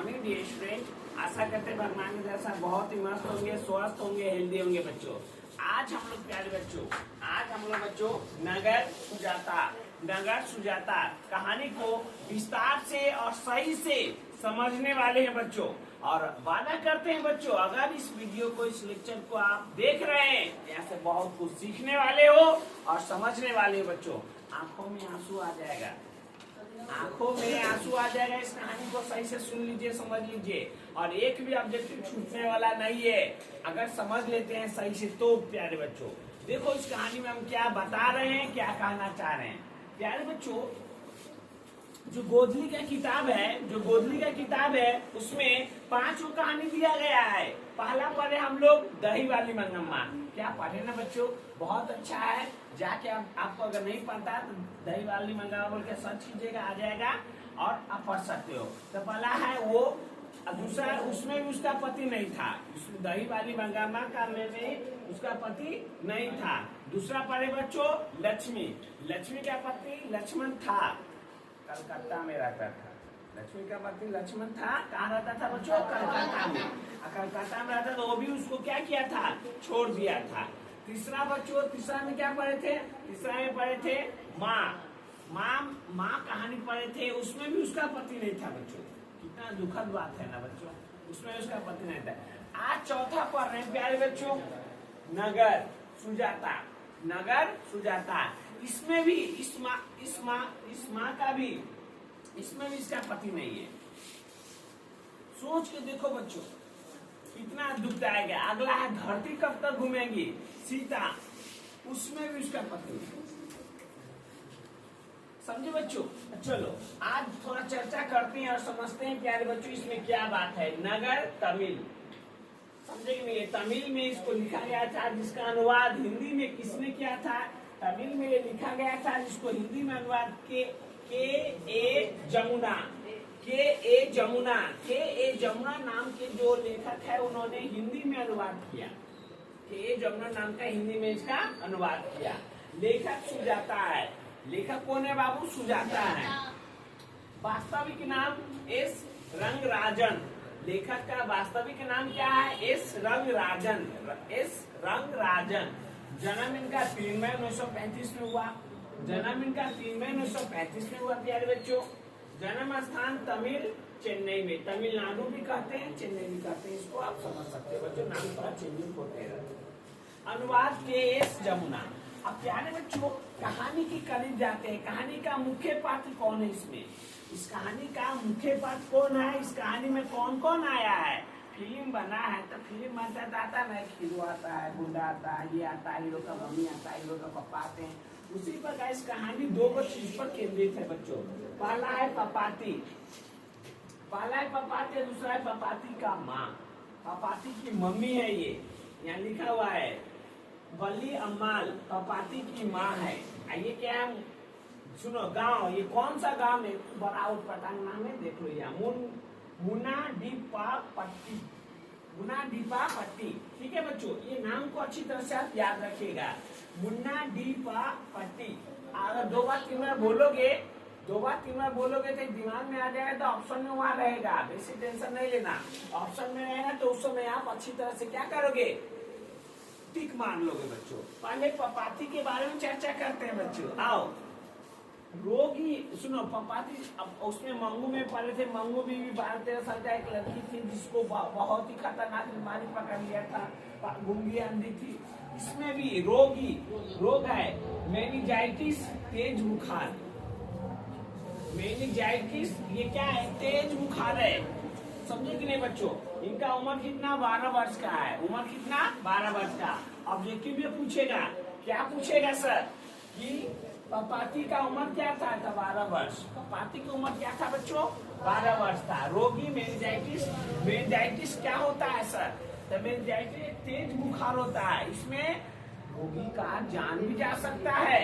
Morning dear student. आशा करते हैं भगवान के दर्शन बहुत ही मस्त होंगे, स्वस्थ होंगे, हेल्दी होंगे बच्चों। आज हम लोग प्यारे बच्चों, आज हम लोग बच्चों नगर सुजाता कहानी को विस्तार से और सही से समझने वाले हैं बच्चों। और वादा करते हैं बच्चों, अगर इस वीडियो को, इस लेक्चर को आप देख रहे हैं, यहाँ से बहुत कुछ सीखने वाले हो और समझने वाले हो बच्चों। आंखों में आंसू आ जाएगा, आंखों में आंसू आ जाएगा। इस कहानी को सही से सुन लीजिए, समझ लीजिए, और एक भी ऑब्जेक्टिव छूटने वाला नहीं है अगर समझ लेते हैं सही से। तो प्यारे बच्चों देखो, इस कहानी में हम क्या बता रहे हैं, क्या कहना चाह रहे हैं। प्यारे बच्चों, जो गोदली का किताब है उसमें 5 कहानी दिया गया है। पहला पढ़े हम लोग दही वाली मंगम्मा। क्या पढ़े ना बच्चों, बहुत अच्छा है। जाके आपको अगर नहीं पता तो दही वाली मंगम्मा बोल के सर्च कीजिएगा, आ जाएगा और आप पढ़ सकते हो। तो पहला है वो, दूसरा उसमें भी उसका पति नहीं था। उसमें दही वाली मंगम्मा करने में उसका पति नहीं था। दूसरा पढ़े बच्चों लक्ष्मी का पति लक्ष्मण था, कलकत्ता में रहता था। लक्ष्मी का पति लक्ष्मण था, कहाँ रहता था बच्चों? कलकत्ता में। कलकत्ता में रहता तो वो भी उसको क्या किया था? छोड़ दिया था। तीसरा बच्चों, तीसरा में क्या पढ़े थे? तीसरा में पढ़े थे माँ कहानी पढ़े थे। उसमें भी उसका पति नहीं था बच्चों। कितना दुखद बात है ना बच्चों, उसमें उसका पति नहीं था। आज चौथा पढ़ रहे हैं प्यारे बच्चों, नगर सुजाता। इसमें भी इस माँ का भी, इसमें भी इसका पति नहीं है। सोच के देखो बच्चों, कितना दुखदायक है। अगला है धरती कब तक घूमेंगी, सीता। उसमें भी उसका पति नहीं। समझे बच्चों? चलो आज थोड़ा चर्चा करते हैं और समझते हैं प्यारे बच्चों इसमें क्या बात है। नगर तमिल, समझे कि नहीं? तमिल में इसको लिखा गया था, जिसका अनुवाद हिंदी में किसने किया था? तमिल में लिखा गया था, जिसको हिंदी में अनुवाद के ए जमुना नाम के जो लेखक है उन्होंने हिंदी में अनुवाद किया। के जमुना नाम का हिंदी में इसका अनुवाद किया। लेखक सुजाता है। लेखक कौन है बाबू? सुजाता है। वास्तविक नाम एस रंगराजन। लेखक का वास्तविक नाम क्या है? एस रंगराजन। जन्म इनका 3 मई 1935 में हुआ। प्यारे बच्चों। जन्म स्थान चेन्नई में। तमिलनाडु भी कहते हैं, चेन्नई भी कहते हैं। इसको आप समझ सकते हो बच्चों, नाम थोड़ा चेंजिंग होते रहते। अनुवाद के एस जमुना। अब प्यारे बच्चों कहानी के करीब जाते हैं। कहानी का मुख्य पात्र कौन है इसमें? इस कहानी का मुख्य पात्र कौन है? इस कहानी में कौन कौन आया है? फिल्म बना है तो फिल्म मतलब आता है, हीरो आता है, गुंडा आता है, ये आता है, हीरो का मम्मी आता है, हीरो का पापा आते हैं। उसी प्रकार इस कहानी 2 चीज पर केंद्रित है बच्चों। पहला है पपाती, दूसरा है पपाती का माँ। पपाती की मम्मी है ये, यहाँ लिखा हुआ है बल्ली अम्माल, पपाती की माँ है। ये क्या है? सुनो, गांव, ये कौन सा गांव है? बड़ा उटपटांग नाम है, देख लो यहाँ, मुन्ना पट्टी। ठीक है बच्चों, ये नाम को अच्छी तरह से आप याद रखिएगा, मुन्ना डीपा पट्टी। अगर 2 बार 3 बार बोलोगे तो दिमाग में आ जाएगा, तो ऑप्शन में वहाँ रहेगा। बेसी टेंशन नहीं लेना, ऑप्शन में रहेगा तो उस समय आप अच्छी तरह से क्या करोगे? टिक मान लोगे बच्चों। पहले पपाती के बारे में चर्चा करते हैं बच्चों। आओ, रोगी, सुनो, पपाती, अब उसमें मंगू में पढ़े थे। मंगू भी 12-13 साल का एक लड़की थी जिसको बहुत ही खतरनाक बीमारी पकड़ लिया था, गूंगी अंधी थी। इसमें भी रोग है मेनिंजाइटिस, तेज बुखार। मेनिंजाइटिस ये क्या है? तेज बुखार है। समझे कि नहीं बच्चों? इनका उम्र कितना? 12 वर्ष का है। उम्र कितना? 12 वर्ष का। ऑब्जेक्टिव में पूछेगा, क्या पूछेगा सर? कि पपाती का उम्र क्या था? 12 वर्ष। पपाती की उम्र क्या था बच्चों? 12 वर्ष था। रोगी मेनिंजाइटिस क्या होता है सर? तो मेनिंजाइटिस तेज बुखार होता है। इसमें रोगी का जान भी जा सकता है।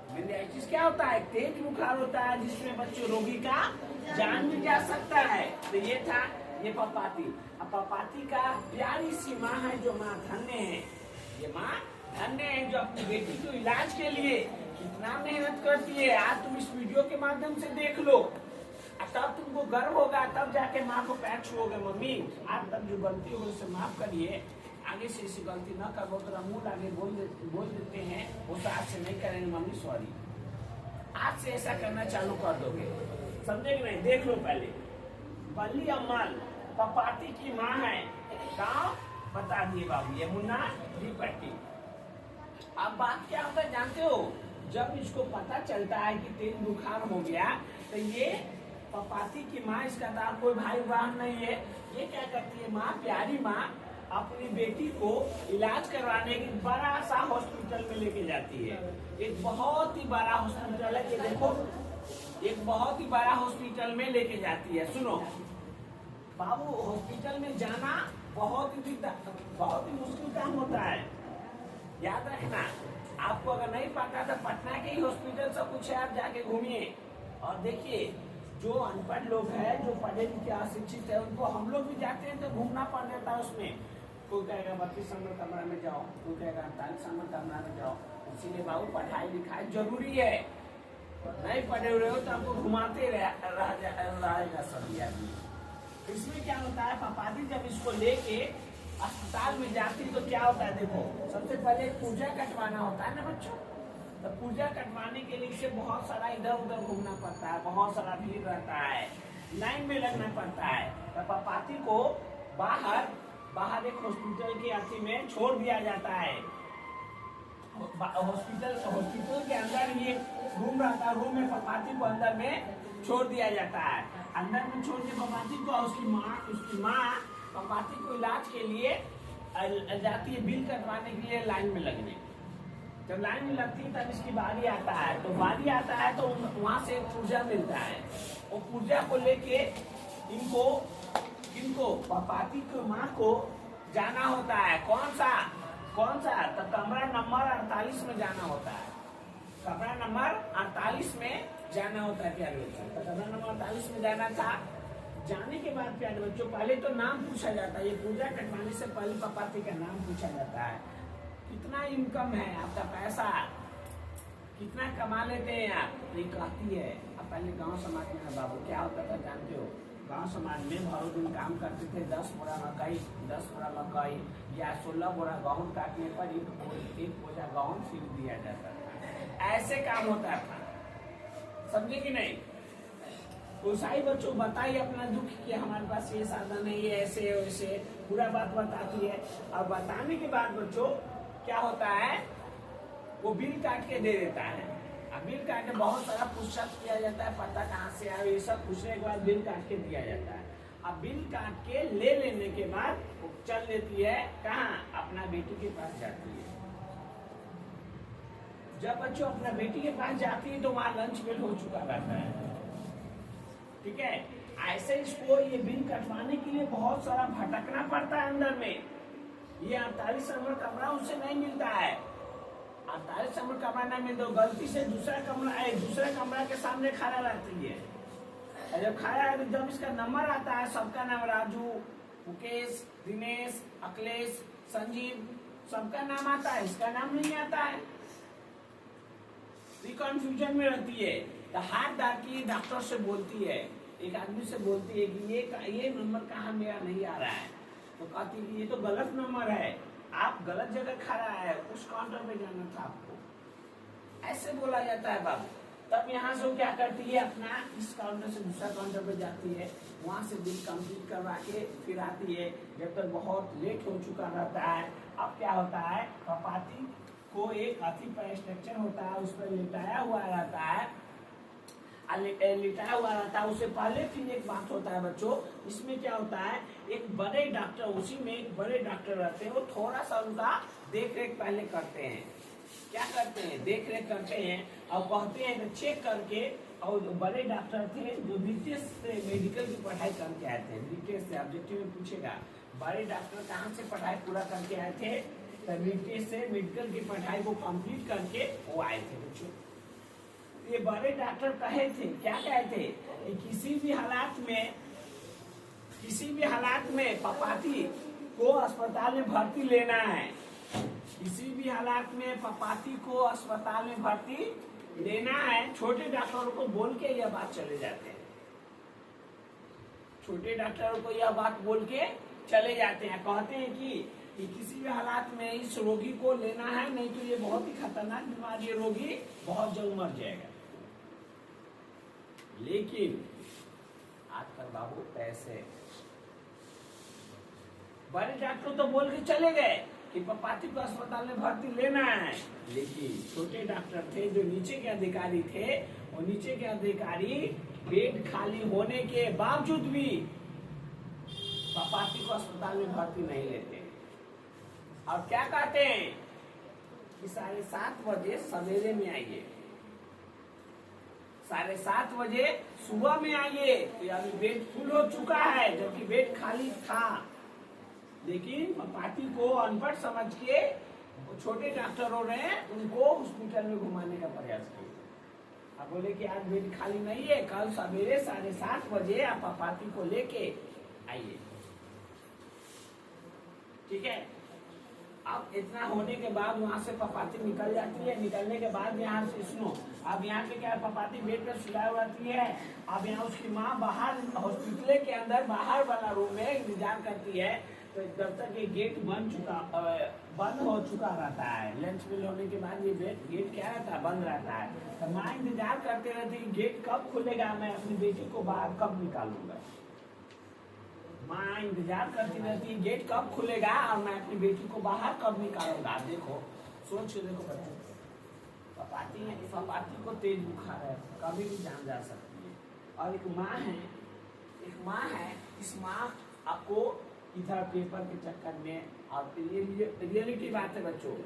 मेनिंजाइटिस क्या होता है? तेज बुखार होता है, जिसमें बच्चों रोगी का जान भी जा सकता है। तो ये था ये पपाती। अब पपाती का प्यारी सी माँ है, जो माँ धन्य है। ये माँ धन्य है जो अपनी बेटी को इलाज के लिए कितना मेहनत करती है। आज तुम इस वीडियो के माध्यम से देख लो। तब तुमको गर्व होगा, तब जाके माँ को पैर छुओगे, मम्मी आप तब जो गलती होगी उसे माफ करिए, आगे से ऐसी गलती न करो, तो मुंह आगे बोल देते हैं, वो तो आज से नहीं करेंगे मम्मी सॉरी, आज से ऐसा करना चालू कर दोगे, समझे कि नहीं। देख लो पहले, बल्ली अम्मल पपाती की माँ है, गाँव बता दिए बाबू, ये मुन्ना पट्टी। अब बात क्या होता है जानते हो, जब इसको पता चलता है कि तेज बुखार हो गया, तो ये पपाती की माँ, इसका दार कोई भाई बहन नहीं है, ये क्या करती है माँ, प्यारी माँ अपनी बेटी को इलाज करवाने की बड़ा सा हॉस्पिटल में लेके जाती है। एक बहुत ही बड़ा हॉस्पिटल है, ये देखो, एक बहुत ही बड़ा हॉस्पिटल में लेके जाती है। सुनो बाबू, हॉस्पिटल में जाना बहुत ही मुश्किल काम होता है, याद रखना। आपको अगर नहीं पता तो पटना के ही हॉस्पिटल सब कुछ है, आप जाके घूमिए और देखिए। जो अनपढ़ लोग हैं, जो पढ़े लिखे अशिक्षित है, उनको हम लोग भी जाते हैं तो घूमना पड़ जाता है उसमें। कोई कहेगा 32 नंबर कमरा में जाओ, कोई कहेगा 48 नंबर कमरा में जाओ। इसीलिए बाबू पढ़ाई लिखाई जरूरी है, नहीं पढ़े हुए हो तो आपको घुमाते रहेगा सभी आदमी। इसमें क्या होता है, पपाती जब इसको लेके अस्पताल में जाती तो क्या होता है, देखो सबसे पहले पूजा कटवाना होता है ना बच्चों, तो पूजा कटवाने के लिए इसे बहुत सारा इधर उधर घूमना पड़ता है, बहुत सारा भीड़ रहता है, लाइन में लगना पड़ता है। तो पपाती को बाहर एक हॉस्पिटल के अथी में छोड़ दिया जाता है। हॉस्पिटल के अंदर ये रूम रहता है, रूम में पपाती को अंदर में छोड़ दिया जाता है। अंदर में छोड़ के पपाती को उसकी माँ पपाती को इलाज के लिए जाती है, बिल कटवाने के लिए लाइन में लगने। जब लाइन में लगती है तब इसकी बारी आता है, तो वहां से पुर्जा मिलता है। वो पुर्जा को लेके इनको पपाती की माँ को जाना होता है। कौन सा तो कमरा नंबर 48 में जाना होता है, कमरा नंबर 48 में जाना होता है प्यारे बच्चों। तो कमरा नंबर 48 में जाना था। जाने के बाद प्यारे बच्चों पहले तो नाम पूछा जाता है, ये पूजा कटवाने से पहले पपाती का नाम पूछा जाता है। कितना इनकम है आपका, पैसा कितना कमा लेते हैं आप, ये कहती है। अब पहले गांव समाज में बाबू क्या होता था जानते हो, गांव समाज में भरो दिन काम करते थे, 10 बोरा मकई या 16 बोरा गेहूं काटने पर एक बोझा गेहूं फिर दिया जाता था। ऐसे काम होता था, समझे कि नहीं। तो साई बच्चों बताइए अपना दुख कि हमारे पास ये साधन है, ये ऐसे वैसे पूरा बात बताती है। और बताने के बाद बच्चों क्या होता है, वो बिल काट के दे देता है। अब बिल काट के बहुत सारा पूछताछ किया जाता है, पता कहाँ से आया, ये सब पूछने के बाद बिल काट के दिया जाता है। अब बिल काट के ले लेने के बाद वो चल देती है कहाँ, अपना बेटी के पास जाती है। जब बच्चों अपना बेटी के पास जाती है तो वहाँ लंच बेल हो चुका रहता है, ठीक है। ऐसे इसको ये बिल कटवाने के लिए बहुत सारा भटकना पड़ता है अंदर में। ये 48 नंबर कमरा उसे नहीं मिलता है, 48 नंबर कमरा नहीं मिलता, गलती से दूसरा कमरा के सामने खड़ा रहती है। जब खड़ा है तो जब इसका नंबर आता है, सबका नाम राजू, मुकेश, दिनेश, अखिलेश, संजीव, सबका नाम आता है, इसका नाम नहीं आता है। कंफ्यूजन में रहती है। तो हाथ डाल के डॉक्टर से बोलती है, एक आदमी से बोलती है कि ये नंबर कहाँ मेरा नहीं आ रहा है। तो कहती है कि ये तो गलत नंबर है, आप गलत जगह खड़ा है, उस काउंटर पे जाना था आपको। ऐसे बोला जाता है बाबू। तब यहाँ से क्या करती है, अपना इस काउंटर से दूसरा काउंटर पे जाती है, वहाँ से बिल कंप्लीट करवा के फिर आती है। जब तक बहुत लेट हो चुका रहता है, अब क्या होता है, पपाती को एक हाथी पर स्ट्रक्चर होता है, उस पर लिटाया हुआ रहता है, उससे पहले फिर एक बात होता है बच्चों, इसमें क्या होता है, एक बड़े डॉक्टर, उसी में एक बड़े डॉक्टर रहते हैं, वो थोड़ा सा उनका देख रेख पहले करते हैं। क्या करते हैं, देख रेख करते हैं और कहते हैं तो चेक करके। और बड़े डॉक्टर थे जो ब्रिटिश से मेडिकल की पढ़ाई करके आए थे, ब्रिटिश से ऑब्जेक्टिव में पूछेगा बड़े डॉक्टर कहाँ से पढ़ाई पूरा करके आए थे, तो ब्रिटिश से मेडिकल की पढ़ाई को कंप्लीट करके वो आए थे बच्चों। ये बड़े डॉक्टर कहे थे, क्या कहे थे कि किसी भी हालात में पपाती को अस्पताल में भर्ती लेना है, किसी भी हालात में पपाती को अस्पताल में भर्ती लेना है। छोटे डॉक्टरों को बोल के यह बात चले जाते हैं। छोटे डॉक्टरों को यह बात बोल के चले जाते हैं, कहते हैं कि किसी भी हालात में इस रोगी को लेना है, नहीं तो ये बहुत ही खतरनाक बीमारी, रोगी बहुत जल्द मर जाएगा। लेकिन आजकल बाबू पैसे, बड़े डॉक्टर तो बोल के चले गए कि पपाती को अस्पताल में भर्ती लेना है, लेकिन छोटे डॉक्टर थे जो नीचे के अधिकारी थे, और नीचे के अधिकारी बेड खाली होने के बावजूद भी पपाती को अस्पताल में भर्ती नहीं लेते। और क्या कहते हैं कि 7:30 बजे सवेरे में आइए, 7:30 बजे सुबह में आइए, तो अभी बेड फुल हो चुका है, जबकि बेड खाली था। लेकिन पपाती को अनपढ़ समझ के छोटे डॉक्टरों ने उनको हॉस्पिटल में घुमाने का प्रयास किया। अब बोले कि आज बेड खाली नहीं है, कल सवेरे 7:30 बजे आप पपाती को लेके आइए, ठीक है। अब इतना होने के बाद वहां से पपाती निकल जाती है, निकलने के बाद यहाँ से सुनो, अब यहाँ पे क्या पपाती बेड पर सुलाई रहती है। अब यहाँ उसकी माँ बाहर हॉस्पिटल के अंदर बाहर वाला रूम में इंतजार करती है, तो जब तक ये गेट बंद हो चुका रहता है, लंच बिल होने के बाद ये गेट क्या रहता है, बंद रहता है। तो माँ इंतजार करते रहती है गेट कब खुलेगा, मैं अपनी बेटी को बाहर कब निकालूंगा। माँ इंतजार करती रहती है गेट कब खुलेगा और मैं अपनी बेटी को बाहर कब निकालूंगा। देखो, सोच के देखो बच्चों, पपाती को तेज बुखार है, कभी भी जान जा सकती है। और एक माँ है, इस माँ आपको इधर पेपर के चक्कर में, और रियलिटी बात है बच्चों,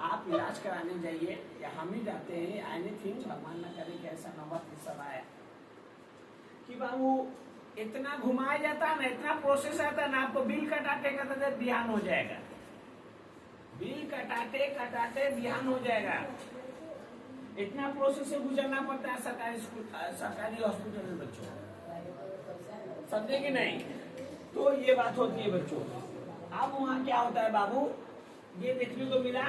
आप इलाज कराने जाइए या हम ही जाते हैं, एनीथिंग भगवान न करे कि ऐसा नौबत इस समय आए कि बाबू इतना घुमाया जाता है ना, इतना प्रोसेस आता है ना, आपको बिल कटाते कटाते बिहान हो जाएगा, बिल कटाते कटाते बिहान हो जाएगा। इतना प्रोसेस से गुजरना पड़ता है सरकारी हॉस्पिटल में बच्चों, समझे कि नहीं। तो ये बात होती है बच्चों। अब वहाँ क्या होता है बाबू, ये देखने को मिला,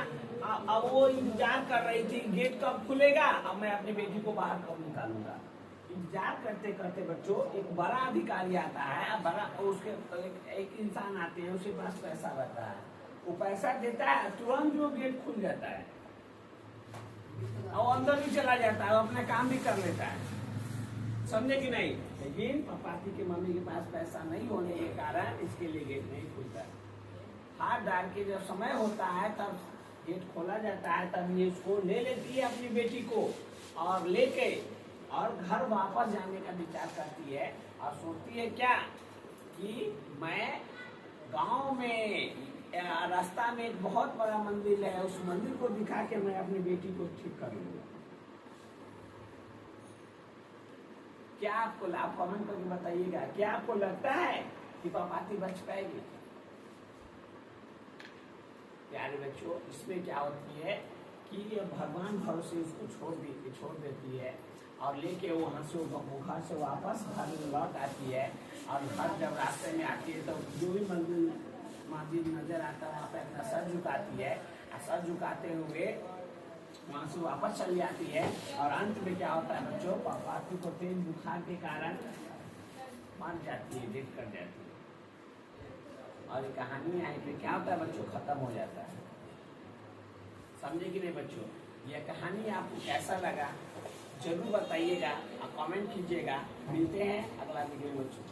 अब वो इंतजार कर रही थी गेट कब खुलेगा, अब मैं अपनी बेटी को बाहर कब निकालूंगा। इंतजार करते करते बच्चों एक बड़ा अधिकारी आता है, बड़ा उसके एक इंसान आते हैं, उसके पास पैसा रहता है, वो पैसा देता है, तुरंत जो गेट खुल जाता है और अंदर भी चला जाता है, अपना काम भी कर लेता है, समझे कि नहीं। लेकिन पपाती की मम्मी के पास पैसा नहीं होने के कारण इसके लिए गेट नहीं खुलता है। हाथ डाल के जब समय होता है तब गेट खोला जाता है, तब ये उसको ले लेती है अपनी बेटी को, और लेके और घर वापस जाने का विचार करती है, और सोचती है क्या कि मैं गांव में रास्ता में एक बहुत बड़ा मंदिर है, उस मंदिर को दिखा के मैं अपनी बेटी को ठीक कर लूंगा। क्या आपको, आप कमेंट करके बताइएगा, क्या आपको लगता है कि पपाती बच पाएगी। प्यारे बच्चों, इसमें क्या होती है कि भगवान भरोसे उसको छोड़ देती है, और लेके वहाँ से घर से वापस घर में लौट आती है, और घर जब रास्ते में आती है तो जो भी मस्जिद नजर आता है वहाँ पे अपना सर झुकाती है, और सर झुकाते हुए वहाँ से वापस चली जाती है। और अंत में क्या होता है बच्चों, पपाती को तेज बुखार के कारण मर जाती है, डेथ कर जाती है। और ये कहानी यहाँ पे क्या होता है बच्चों, खत्म हो जाता है, समझे कि नहीं बच्चों। यह कहानी आपको कैसा लगा जरूर बताइएगा और कमेंट कीजिएगा। मिलते हैं अगला वीडियो में बच्चों।